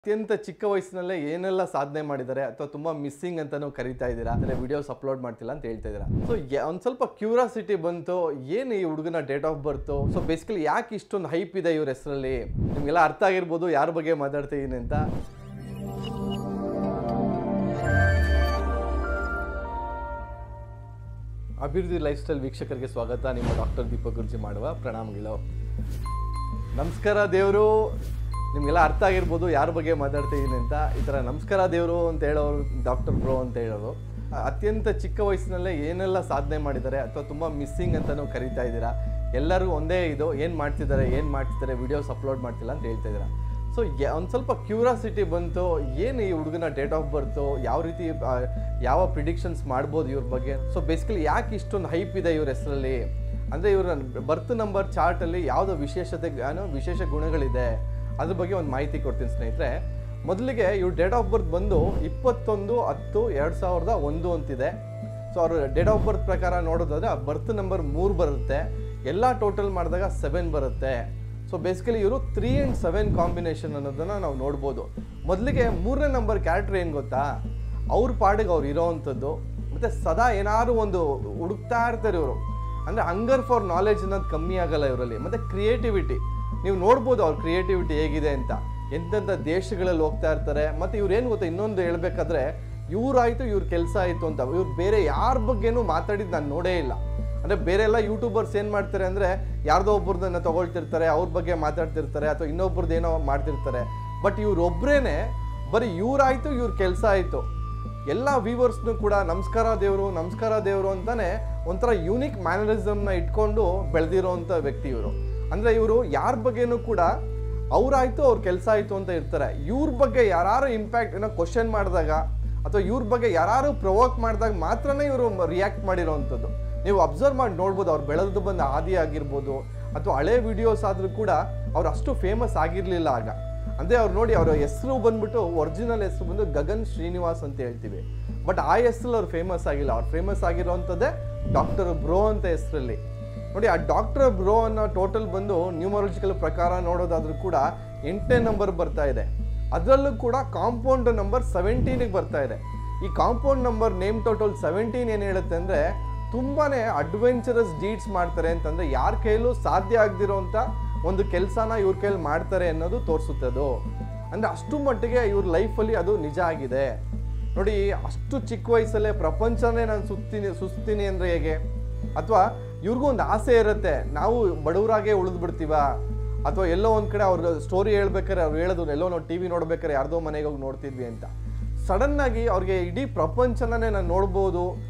ಅತ್ಯಂತ ಚಿಕ್ಕ ವಯಸ್ಸಿನಲ್ಲೇ ಏನೆಲ್ಲ ಸಾಧನೆ ಮಾಡಿದ್ದಾರೆ ಅಥವಾ ತುಂಬಾ ಮಿಸ್ಸಿಂಗ್ ಅಂತಾನೂ ಕರೀತಾ ಇದ್ದೀರಾ, ಅಂದ್ರೆ ವಿಡಿಯೋಸ್ ಅಪ್ಲೋಡ್ ಮಾಡ್ತಿಲ್ಲ ಅಂತ ಹೇಳ್ತಾ ಇದ್ದೀರಾ. ಸೊ ಒಂದು ಸ್ವಲ್ಪ ಕ್ಯೂರಿಯಾಸಿಟಿ ಬಂತು, ಏನು ಈ ಹುಡುಗನ date of birth, so basically ಯಾಕೆ ಇಷ್ಟೊಂದು ಹೈಪ್ ಇದೆ ಇವ್ರ ಹೆಸರಲ್ಲಿ, ನಿಮ್ಗೆಲ್ಲ ಅರ್ಥ ಆಗಿರ್ಬೋದು ಯಾರ ಬಗ್ಗೆ ಮಾತಾಡ್ತಾ ಇದೀನಿ ಅಂತ. ಅಭಿವೃದ್ಧಿ ಲೈಫ್ ಸ್ಟೈಲ್ ವೀಕ್ಷಕರಿಗೆ ಸ್ವಾಗತ. ನಿಮ್ಮ ಡಾಕ್ಟರ್ ದೀಪಕ್ ಗುರುಜಿ ಮಾಡುವ ಪ್ರಣಾಮಗಳು. ನಮಸ್ಕಾರ ದೇವರು, ನಿಮಗೆಲ್ಲ ಅರ್ಥ ಆಗಿರ್ಬೋದು ಯಾರ ಬಗ್ಗೆ ಮಾತಾಡ್ತಾ ಇದೀನಿ ಅಂತ. ಈ ಥರ ನಮಸ್ಕಾರ ದೇವರು ಅಂತ ಹೇಳೋರು ಡಾಕ್ಟರ್ ಬ್ರೋ ಅಂತ ಹೇಳೋರು. ಅತ್ಯಂತ ಚಿಕ್ಕ ವಯಸ್ಸಿನಲ್ಲೇ ಏನೆಲ್ಲ ಸಾಧನೆ ಮಾಡಿದ್ದಾರೆ ಅಥವಾ ತುಂಬ ಮಿಸ್ಸಿಂಗ್ ಅಂತಲೂ ಕರೀತಾ ಇದ್ದೀರಾ. ಎಲ್ಲರೂ ಒಂದೇ ಇದು, ಏನು ಮಾಡ್ತಿದ್ದಾರೆ ವಿಡಿಯೋಸ್ ಅಪ್ಲೋಡ್ ಮಾಡ್ತಿಲ್ಲ ಅಂತ ಹೇಳ್ತಾ ಇದ್ದೀರಾ. ಸೊ ಒಂದು ಸ್ವಲ್ಪ ಕ್ಯೂರಿಯಾಸಿಟಿ ಬಂತು, ಏನು ಈ ಹುಡುಗನ ಡೇಟ್ ಆಫ್ ಬರ್ತು, ಯಾವ ರೀತಿ ಯಾವ ಪ್ರಿಡಿಕ್ಷನ್ಸ್ ಮಾಡ್ಬೋದು ಇವ್ರ ಬಗ್ಗೆ. ಸೊ ಬೇಸಿಕಲಿ ಯಾಕೆ ಇಷ್ಟೊಂದು ಹೈಪ್ ಇದೆ ಇವ್ರ ಹೆಸರಲ್ಲಿ, ಅಂದರೆ ಇವರ ಬರ್ತ್ ನಂಬರ್ ಚಾರ್ಟಲ್ಲಿ ಯಾವುದೋ ವಿಶೇಷ ಗುಣಗಳಿದೆ, ಅದ್ರ ಬಗ್ಗೆ ಒಂದು ಮಾಹಿತಿ ಕೊಡ್ತೀನಿ ಸ್ನೇಹಿತರೆ. ಮೊದಲಿಗೆ ಇವ್ರ ಡೇಟ್ ಆಫ್ ಬರ್ತ್ ಬಂದು 21/10/2001 ಅಂತಿದೆ. ಸೊ ಅವ್ರ ಡೇಟ್ ಆಫ್ ಬರ್ತ್ ಪ್ರಕಾರ ನೋಡೋದಾದ್ರೆ ಆ ಬರ್ತ್ ನಂಬರ್ 3 ಬರುತ್ತೆ, ಎಲ್ಲ ಟೋಟಲ್ ಮಾಡಿದಾಗ 7 ಬರುತ್ತೆ. ಸೊ ಬೇಸಿಕಲಿ ಇವರು 3 and 7 ಕಾಂಬಿನೇಷನ್ ಅನ್ನೋದನ್ನು ನಾವು ನೋಡ್ಬೋದು. ಮೊದಲಿಗೆ 3ನೇ ನಂಬರ್ ಕ್ಯಾರೆಕ್ಟರ್ ಏನು ಗೊತ್ತಾ, ಅವ್ರ ಪಾಡಿಗೆ ಅವ್ರು ಇರೋವಂಥದ್ದು, ಮತ್ತು ಸದಾ ಏನಾದ್ರು ಒಂದು ಹುಡುಕ್ತಾ ಇರ್ತಾರೆ ಇವರು. ಅಂದರೆ ಹಂಗರ್ ಫಾರ್ ನಾಲೆಡ್ಜ್ ಅನ್ನೋದು ಕಮ್ಮಿ ಆಗಲ್ಲ ಇವರಲ್ಲಿ. ಮತ್ತು ಕ್ರಿಯೇಟಿವಿಟಿ ನೀವು ನೋಡ್ಬೋದು ಅವ್ರ ಕ್ರಿಯೇಟಿವಿಟಿ ಹೇಗಿದೆ ಅಂತ. ಎಂತೆಂಥ ದೇಶಗಳಲ್ಲಿ ಹೋಗ್ತಾ ಇರ್ತಾರೆ. ಮತ್ತು ಇವ್ರು ಏನು ಗೊತ್ತಾ, ಇನ್ನೊಂದು ಹೇಳ್ಬೇಕಾದ್ರೆ ಇವ್ರಾಯಿತು ಇವ್ರ ಕೆಲಸ ಆಯಿತು ಅಂತ ಇವ್ರು ಬೇರೆ ಯಾರ ಬಗ್ಗೆನೂ ಮಾತಾಡಿದ್ದು ನಾನು ನೋಡೇ ಇಲ್ಲ. ಅಂದರೆ ಬೇರೆ ಎಲ್ಲ ಯೂಟ್ಯೂಬರ್ಸ್ ಏನು ಮಾಡ್ತಾರೆ ಅಂದರೆ ಯಾರ್ದೋ ಒಬ್ಬರದನ್ನು ತೊಗೊಳ್ತಿರ್ತಾರೆ, ಅವ್ರ ಬಗ್ಗೆ ಮಾತಾಡ್ತಿರ್ತಾರೆ, ಅಥವಾ ಇನ್ನೊಬ್ರದ್ದು ಏನೋ ಮಾಡ್ತಿರ್ತಾರೆ. ಬಟ್ ಇವ್ರೊಬ್ಬರೇ ಬರೀ ಇವ್ರಾಯಿತು ಇವ್ರ ಕೆಲಸ ಆಯಿತು. ಎಲ್ಲ ವ್ಯೂವರ್ಸ್ನು ಕೂಡ ನಮಸ್ಕಾರ ದೇವರು ಅಂತಾನೆ ಒಂಥರ ಯೂನಿಕ್ ಮ್ಯಾನರಿಸಮ್ನ ಇಟ್ಕೊಂಡು ಬೆಳೆದಿರೋವಂಥ ವ್ಯಕ್ತಿ ಇವರು. ಅಂದರೆ ಇವರು ಯಾರ ಬಗ್ಗೆನೂ ಕೂಡ ಅವರಾಯಿತು ಅವ್ರ ಕೆಲಸ ಆಯಿತು ಅಂತ ಇರ್ತಾರೆ. ಇವ್ರ ಬಗ್ಗೆ ಯಾರು ಇಂಪ್ಯಾಕ್ಟ್ ಏನೋ ಕ್ವಶನ್ ಮಾಡಿದಾಗ ಅಥವಾ ಇವ್ರ ಬಗ್ಗೆ ಯಾರು ಪ್ರವೋಕ್ ಮಾಡಿದಾಗ ಮಾತ್ರನೇ ಇವರು ರಿಯಾಕ್ಟ್ ಮಾಡಿರೋವಂಥದ್ದು. ನೀವು ಅಬ್ಸರ್ವ್ ಮಾಡಿ ನೋಡ್ಬೋದು, ಅವ್ರು ಬೆಳೆದು ಬಂದ ಆದಿ ಆಗಿರ್ಬೋದು ಅಥವಾ ಹಳೆ ವಿಡಿಯೋಸ್ ಆದರೂ ಕೂಡ ಅವ್ರು ಅಷ್ಟು ಫೇಮಸ್ ಆಗಿರಲಿಲ್ಲ ಆಗ. ಅಂದರೆ ಅವ್ರು ನೋಡಿ, ಅವರ ಹೆಸರು ಬಂದ್ಬಿಟ್ಟು ಒರಿಜಿನಲ್ ಹೆಸರು ಬಂದು ಗಗನ್ ಶ್ರೀನಿವಾಸ್ ಅಂತ ಹೇಳ್ತೀವಿ. ಬಟ್ ಆ ಹೆಸರಲ್ಲಿ ಅವ್ರು ಫೇಮಸ್ ಆಗಿಲ್ಲ. ಅವ್ರು ಫೇಮಸ್ ಆಗಿರೋವಂಥದ್ದೇ ಡಾಕ್ಟರ್ ಬ್ರೋ ಅಂತ ಹೆಸರಲ್ಲಿ. ನೋಡಿ, ಆ ಡಾಕ್ಟರ್ ಬ್ರೋ ಅನ್ನೋ ಟೋಟಲ್ ಬಂದು ನ್ಯೂಮರಾಲಜಿಕಲ್ ಪ್ರಕಾರ ನೋಡೋದಾದ್ರೂ ಕೂಡ 8ನೇ ನಂಬರ್ ಬರ್ತಾ ಇದೆ. ಅದರಲ್ಲೂ ಕೂಡ ಕಾಂಪೌಂಡ್ ನಂಬರ್ 17ಗೆ ಬರ್ತಾ ಇದೆ. ಈ ಕಾಂಪೌಂಡ್ ನಂಬರ್ ನೇಮ್ ಟೋಟಲ್ 17 ಏನು ಹೇಳುತ್ತೆ ಅಂದರೆ ತುಂಬಾ ಅಡ್ವೆಂಚರಸ್ ಡೀಡ್ಸ್ ಮಾಡ್ತಾರೆ ಅಂತಂದರೆ ಯಾರ ಕೈಲೂ ಸಾಧ್ಯ ಆಗದಿರೋಂಥ ಒಂದು ಕೆಲಸನ ಇವ್ರ ಕೈಲಿ ಮಾಡ್ತಾರೆ ಅನ್ನೋದು ತೋರಿಸುತ್ತದು. ಅಂದರೆ ಅಷ್ಟು ಮಟ್ಟಿಗೆ ಇವ್ರ ಲೈಫಲ್ಲಿ ಅದು ನಿಜ ಆಗಿದೆ. ನೋಡಿ, ಅಷ್ಟು ಚಿಕ್ಕ ವಯಸ್ಸಲ್ಲೇ ಪ್ರಪಂಚನೇ ನಾನು ಸುಸ್ತೀನಿ ಅಂದರೆ ಹೇಗೆ? ಅಥವಾ ಇವ್ರಿಗೂ ಒಂದು ಆಸೆ ಇರುತ್ತೆ, ನಾವು ಬಡವರಾಗೆ ಉಳಿದ್ಬಿಡ್ತೀವ, ಅಥವಾ ಎಲ್ಲೋ ಒಂದು ಕಡೆ ಅವ್ರ ಸ್ಟೋರಿ ಹೇಳ್ಬೇಕಾರೆ ಅವ್ರು ಹೇಳಿದ್ರು ಎಲ್ಲೋ ನಾವು TV ನೋಡ್ಬೇಕಾರೆ ಯಾರ್ದೋ ಮನೆಗೆ ಹೋಗಿ ನೋಡ್ತಿದ್ವಿ ಅಂತ. ಸಡನ್ನಾಗಿ ಅವ್ರಿಗೆ ಇಡೀ ಪ್ರಪಂಚನೇ ನಾನು ನೋಡ್ಬೋದು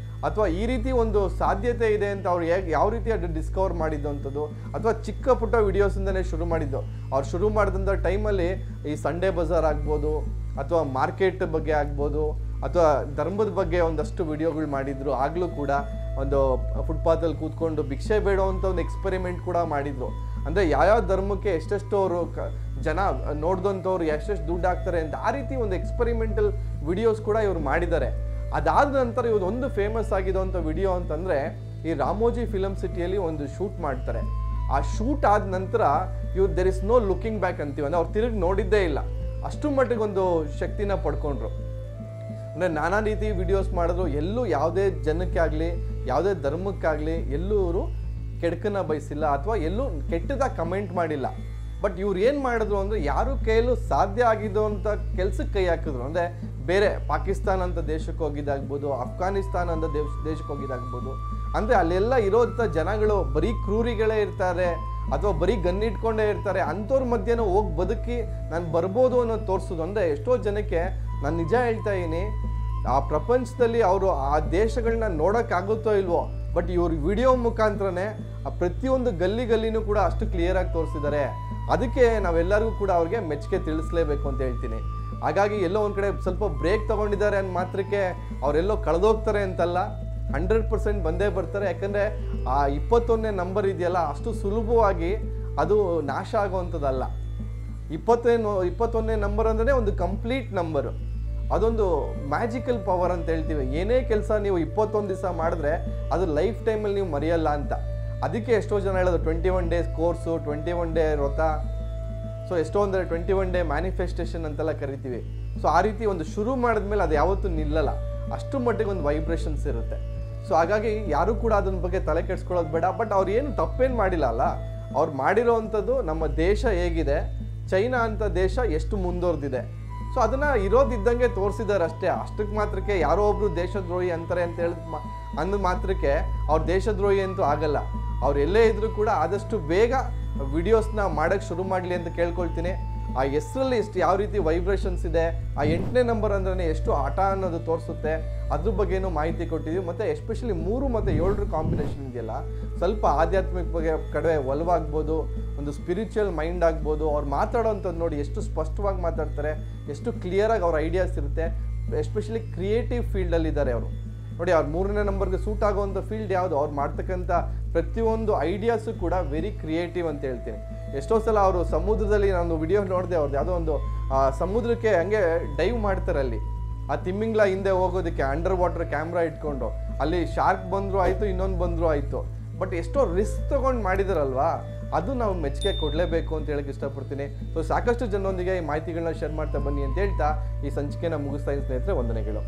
ಅಥವಾ ಈ ರೀತಿ ಒಂದು ಸಾಧ್ಯತೆ ಇದೆ ಅಂತ ಅವ್ರು ಯಾವ ರೀತಿ ಅದು ಡಿಸ್ಕವರ್ ಮಾಡಿದ್ದು ಅಂಥದ್ದು, ಅಥವಾ ಚಿಕ್ಕ ಪುಟ್ಟ ವಿಡಿಯೋಸಿಂದನೇ ಶುರು ಮಾಡಿದ್ದು. ಅವ್ರು ಶುರು ಮಾಡಿದಂಥ ಟೈಮಲ್ಲಿ ಈ ಸಂಡೇ ಬಜಾರ್ ಆಗ್ಬೋದು, ಅಥವಾ ಮಾರ್ಕೆಟ್ ಬಗ್ಗೆ ಆಗ್ಬೋದು, ಅಥವಾ ಧರ್ಮದ ಬಗ್ಗೆ ಒಂದಷ್ಟು ವಿಡಿಯೋಗಳು ಮಾಡಿದ್ರು. ಆಗಲೂ ಕೂಡ ಒಂದು ಫುಟ್ಪಾತಲ್ಲಿ ಕೂತ್ಕೊಂಡು ಭಿಕ್ಷೆ ಬೇಡೋವಂಥ ಒಂದು ಎಕ್ಸ್ಪೆರಿಮೆಂಟ್ ಕೂಡ ಮಾಡಿದರು. ಅಂದರೆ ಯಾವ್ಯಾವ ಧರ್ಮಕ್ಕೆ ಎಷ್ಟೆಷ್ಟು ಅವರು ಜನ ನೋಡಿದಂಥವ್ರು ಎಷ್ಟೆಷ್ಟು ದುಡ್ಡು ಹಾಕ್ತಾರೆ ಅಂತ ಆ ರೀತಿ ಒಂದು ಎಕ್ಸ್ಪೆರಿಮೆಂಟಲ್ ವಿಡಿಯೋಸ್ ಕೂಡ ಇವರು ಮಾಡಿದ್ದಾರೆ. ಅದಾದ ನಂತರ ಇವ್ರು ಒಂದು ಫೇಮಸ್ ಆಗಿರೋಂಥ ವಿಡಿಯೋ ಅಂತಂದರೆ ಈ ರಾಮೋಜಿ ಫಿಲಮ್ ಸಿಟಿಯಲ್ಲಿ ಒಂದು ಶೂಟ್ ಮಾಡ್ತಾರೆ. ಆ ಶೂಟ್ ಆದ ನಂತರ ಇವ್ರು there is no looking back ಅಂತೀವಿ, ಅಂದರೆ ಅವ್ರು ತಿರುಗಿ ನೋಡಿದ್ದೇ ಇಲ್ಲ. ಅಷ್ಟು ಮಟ್ಟಿಗೆ ಒಂದು ಶಕ್ತಿನ ಪಡ್ಕೊಂಡ್ರು. ಅಂದರೆ ನಾನಾ ರೀತಿ ವಿಡಿಯೋಸ್ ಮಾಡಿದ್ರು, ಎಲ್ಲೂ ಯಾವುದೇ ಜನಕ್ಕೆ ಆಗಲಿ ಯಾವುದೇ ಧರ್ಮಕ್ಕಾಗಲಿ ಎಲ್ಲೂ ಇವರು ಕೆಡಕನ್ನ ಬಯಸಿಲ್ಲ ಅಥವಾ ಎಲ್ಲೂ ಕೆಟ್ಟದಾಗ ಕಮೆಂಟ್ ಮಾಡಿಲ್ಲ. ಬಟ್ ಇವ್ರು ಏನು ಮಾಡಿದ್ರು ಅಂದರೆ ಯಾರು ಕೈಯಲ್ಲೂ ಸಾಧ್ಯ ಆಗಿದ್ದು ಅಂತ ಕೆಲ್ಸಕ್ಕೆ ಕೈ ಹಾಕಿದ್ರು. ಅಂದರೆ ಬೇರೆ ಪಾಕಿಸ್ತಾನ ಅಂತ ದೇಶಕ್ಕೆ ಹೋಗಿದ್ದಾಗ್ಬೋದು, ಅಫ್ಘಾನಿಸ್ತಾನ ಅಂತ ದೇಶಕ್ಕೆ ಹೋಗಿದ್ದಾಗ್ಬೋದು. ಅಂದರೆ ಅಲ್ಲೆಲ್ಲ ಇರೋಂಥ ಜನಗಳು ಬರೀ ಕ್ರೂರಿಗಳೇ ಇರ್ತಾರೆ ಅಥವಾ ಬರೀ ಗನ್ನಿಟ್ಕೊಂಡೇ ಇರ್ತಾರೆ. ಅಂಥವ್ರ ಮಧ್ಯೆನೂ ಹೋಗಿ ಬದುಕಿ ನಾನು ಬರ್ಬೋದು ಅನ್ನೋದು ತೋರಿಸೋದು. ಅಂದರೆ ಎಷ್ಟೋ ಜನಕ್ಕೆ ನಾನು ನಿಜ ಹೇಳ್ತಾ ಇದ್ದೀನಿ, ಆ ಪ್ರಪಂಚದಲ್ಲಿ ಅವರು ಆ ದೇಶಗಳನ್ನ ನೋಡೋಕ್ಕಾಗುತ್ತೋ ಇಲ್ವೋ, ಬಟ್ ಇವ್ರ ವಿಡಿಯೋ ಮುಖಾಂತರನೇ ಆ ಪ್ರತಿಯೊಂದು ಗಲ್ಲಿನೂ ಕೂಡ ಅಷ್ಟು ಕ್ಲಿಯರಾಗಿ ತೋರಿಸಿದ್ದಾರೆ. ಅದಕ್ಕೆ ನಾವೆಲ್ಲರಿಗೂ ಕೂಡ ಅವ್ರಿಗೆ ಮೆಚ್ಚುಗೆ ತಿಳಿಸ್ಲೇಬೇಕು ಅಂತ ಹೇಳ್ತೀನಿ. ಹಾಗಾಗಿ ಎಲ್ಲೋ ಒಂದು ಕಡೆ ಸ್ವಲ್ಪ ಬ್ರೇಕ್ ತೊಗೊಂಡಿದ್ದಾರೆ ಅನ್ನೋ ಮಾತ್ರಕ್ಕೆ ಅವರೆಲ್ಲೋ ಕಳೆದೋಗ್ತಾರೆ ಅಂತಲ್ಲ, 100% ಬಂದೇ ಬರ್ತಾರೆ. ಯಾಕಂದರೆ ಆ 21ನೇ ನಂಬರ್ ಇದೆಯಲ್ಲ, ಅಷ್ಟು ಸುಲಭವಾಗಿ ಅದು ನಾಶ ಆಗುವಂಥದ್ದಲ್ಲ. 21ನೇ ನಂಬರ್ ಅಂದರೆ ಒಂದು ಕಂಪ್ಲೀಟ್ ನಂಬರು, ಅದೊಂದು ಮ್ಯಾಜಿಕಲ್ ಪವರ್ ಅಂತ ಹೇಳ್ತೀವಿ. ಏನೇ ಕೆಲಸ ನೀವು 21 ದಿವಸ ಮಾಡಿದ್ರೆ ಅದು ಲೈಫ್ ಟೈಮಲ್ಲಿ ನೀವು ಮರೆಯಲ್ಲ ಅಂತ. ಅದಕ್ಕೆ ಎಷ್ಟೋ ಜನ ಹೇಳೋದು 21 ಡೇಸ್ ಕೋರ್ಸು, 21 ಡೇ ವ್ರತ. ಸೊ ಎಷ್ಟೊಂದು 21 ಡೇ ಮ್ಯಾನಿಫೆಸ್ಟೇಷನ್ ಅಂತೆಲ್ಲ ಕರಿತೀವಿ. ಸೊ ಆ ರೀತಿ ಒಂದು ಶುರು ಮಾಡಿದ್ಮೇಲೆ ಅದು ಯಾವತ್ತೂ ನಿಲ್ಲಲ್ಲ, ಅಷ್ಟು ಮಟ್ಟಿಗೆ ಒಂದು ವೈಬ್ರೇಷನ್ಸ್ ಇರುತ್ತೆ. ಸೊ ಹಾಗಾಗಿ ಯಾರು ಕೂಡ ಅದನ್ನ ಬಗ್ಗೆ ತಲೆ ಕೆಡಿಸ್ಕೊಳ್ಳೋದು ಬೇಡ. ಬಟ್ ಅವ್ರು ಏನು ತಪ್ಪೇನು ಮಾಡಿಲ್ಲ ಅಲ್ಲ, ಅವ್ರು ಮಾಡಿರೋವಂಥದ್ದು ನಮ್ಮ ದೇಶ ಹೇಗಿದೆ, ಚೈನಾ ಅಂತ ದೇಶ ಎಷ್ಟು ಮುಂದುವರೆದಿದೆ, ಸೊ ಅದನ್ನು ಇರೋದಿದ್ದಂಗೆ ತೋರಿಸಿದ್ದಾರೆ ಅಷ್ಟೇ. ಅಷ್ಟಕ್ಕೆ ಮಾತ್ರಕ್ಕೆ ಯಾರೋ ಒಬ್ರು ದೇಶದ್ರೋಹಿ ಅಂತಾರೆ ಅಂತ ಹೇಳಿದ ಅಂದ ಮಾತ್ರಕ್ಕೆ ಅವ್ರು ದೇಶದ್ರೋಹಿ ಅಂತೂ ಆಗಲ್ಲ. ಅವ್ರು ಎಲ್ಲೇ ಇದ್ರೂ ಕೂಡ ಆದಷ್ಟು ಬೇಗ ವಿಡಿಯೋಸ್ನ ಮಾಡೋಕ್ಕೆ ಶುರು ಮಾಡಲಿ ಅಂತ ಕೇಳ್ಕೊಳ್ತೀನಿ. ಆ ಹೆಸರಲ್ಲಿ ಎಷ್ಟು ಯಾವ ರೀತಿ ವೈಬ್ರೇಷನ್ಸ್ ಇದೆ, ಆ 8ನೇ ನಂಬರ್ ಅಂದ್ರೆ ಎಷ್ಟು ಆಟ ಅನ್ನೋದು ತೋರಿಸುತ್ತೆ, ಅದ್ರ ಬಗ್ಗೆನೂ ಮಾಹಿತಿ ಕೊಟ್ಟಿದ್ದೀವಿ. ಮತ್ತು ಎಸ್ಪೆಷಲಿ 3 ಮತ್ತು 7 ಕಾಂಬಿನೇಷನ್ ಇದೆಯಲ್ಲ, ಸ್ವಲ್ಪ ಆಧ್ಯಾತ್ಮಿಕ ಬಗ್ಗೆ ಕಡೆ ಒಲವಾಗ್ಬೋದು, ಒಂದು ಸ್ಪಿರಿಚುವಲ್ ಮೈಂಡ್ ಆಗ್ಬೋದು. ಅವ್ರು ಮಾತಾಡೋವಂಥದ್ದು ನೋಡಿ ಎಷ್ಟು ಸ್ಪಷ್ಟವಾಗಿ ಮಾತಾಡ್ತಾರೆ, ಎಷ್ಟು ಕ್ಲಿಯರಾಗಿ ಅವ್ರ ಐಡಿಯಾಸ್ ಇರುತ್ತೆ. ಎಸ್ಪೆಷಲಿ ಕ್ರಿಯೇಟಿವ್ ಫೀಲ್ಡಲ್ಲಿದ್ದಾರೆ ಅವರು. ನೋಡಿ ಅವ್ರು 3ನೇ ನಂಬರ್ಗೆ ಸೂಟ್ ಆಗೋವಂಥ ಫೀಲ್ಡ್ ಯಾವುದು, ಅವ್ರು ಮಾಡ್ತಕ್ಕಂಥ ಪ್ರತಿಯೊಂದು ಐಡಿಯಾಸು ಕೂಡ ವೆರಿ ಕ್ರಿಯೇಟಿವ್ ಅಂತ ಹೇಳ್ತೀನಿ. ಎಷ್ಟೋ ಸಲ ಅವರು ಸಮುದ್ರದಲ್ಲಿ ನಾನು ವಿಡಿಯೋ ನೋಡಿದೆ, ಅವ್ರದ್ದು ಯಾವುದೋ ಒಂದು ಸಮುದ್ರಕ್ಕೆ ಹಂಗೆ ಡೈವ್ ಮಾಡ್ತಾರೆ. ಅಲ್ಲಿ ಆ ತಿಮ್ಮಿಂಗ್ಲ ಹಿಂದೆ ಹೋಗೋದಕ್ಕೆ ಅಂಡರ್ ವಾಟರ್ ಕ್ಯಾಮ್ರಾ ಇಟ್ಕೊಂಡು, ಅಲ್ಲಿ ಶಾರ್ಕ್ ಬಂದರೂ ಆಯಿತು, ಇನ್ನೊಂದು ಬಂದರೂ ಆಯಿತು. ಬಟ್ ಎಷ್ಟೋ ರಿಸ್ಕ್ ತೊಗೊಂಡು ಮಾಡಿದಾರಲ್ವಾ, ಅದು ನಾವು ಮೆಚ್ಚುಗೆ ಕೊಡಲೇಬೇಕು ಅಂತ ಹೇಳಕ್ಕೆ ಇಷ್ಟಪಡ್ತೀನಿ. ಸೊ ಸಾಕಷ್ಟು ಜನರೊಂದಿಗೆ ಈ ಮಾಹಿತಿಗಳನ್ನ ಶೇರ್ ಮಾಡ್ತಾ ಬನ್ನಿ ಅಂತ ಹೇಳ್ತಾ ಈ ಸಂಚಿಕೆನ ಮುಗಿಸ್ತಾ ಇದ್ದೀನಿ ಸ್ನೇಹಿತರೆ. ವಂದನೆಗಳು.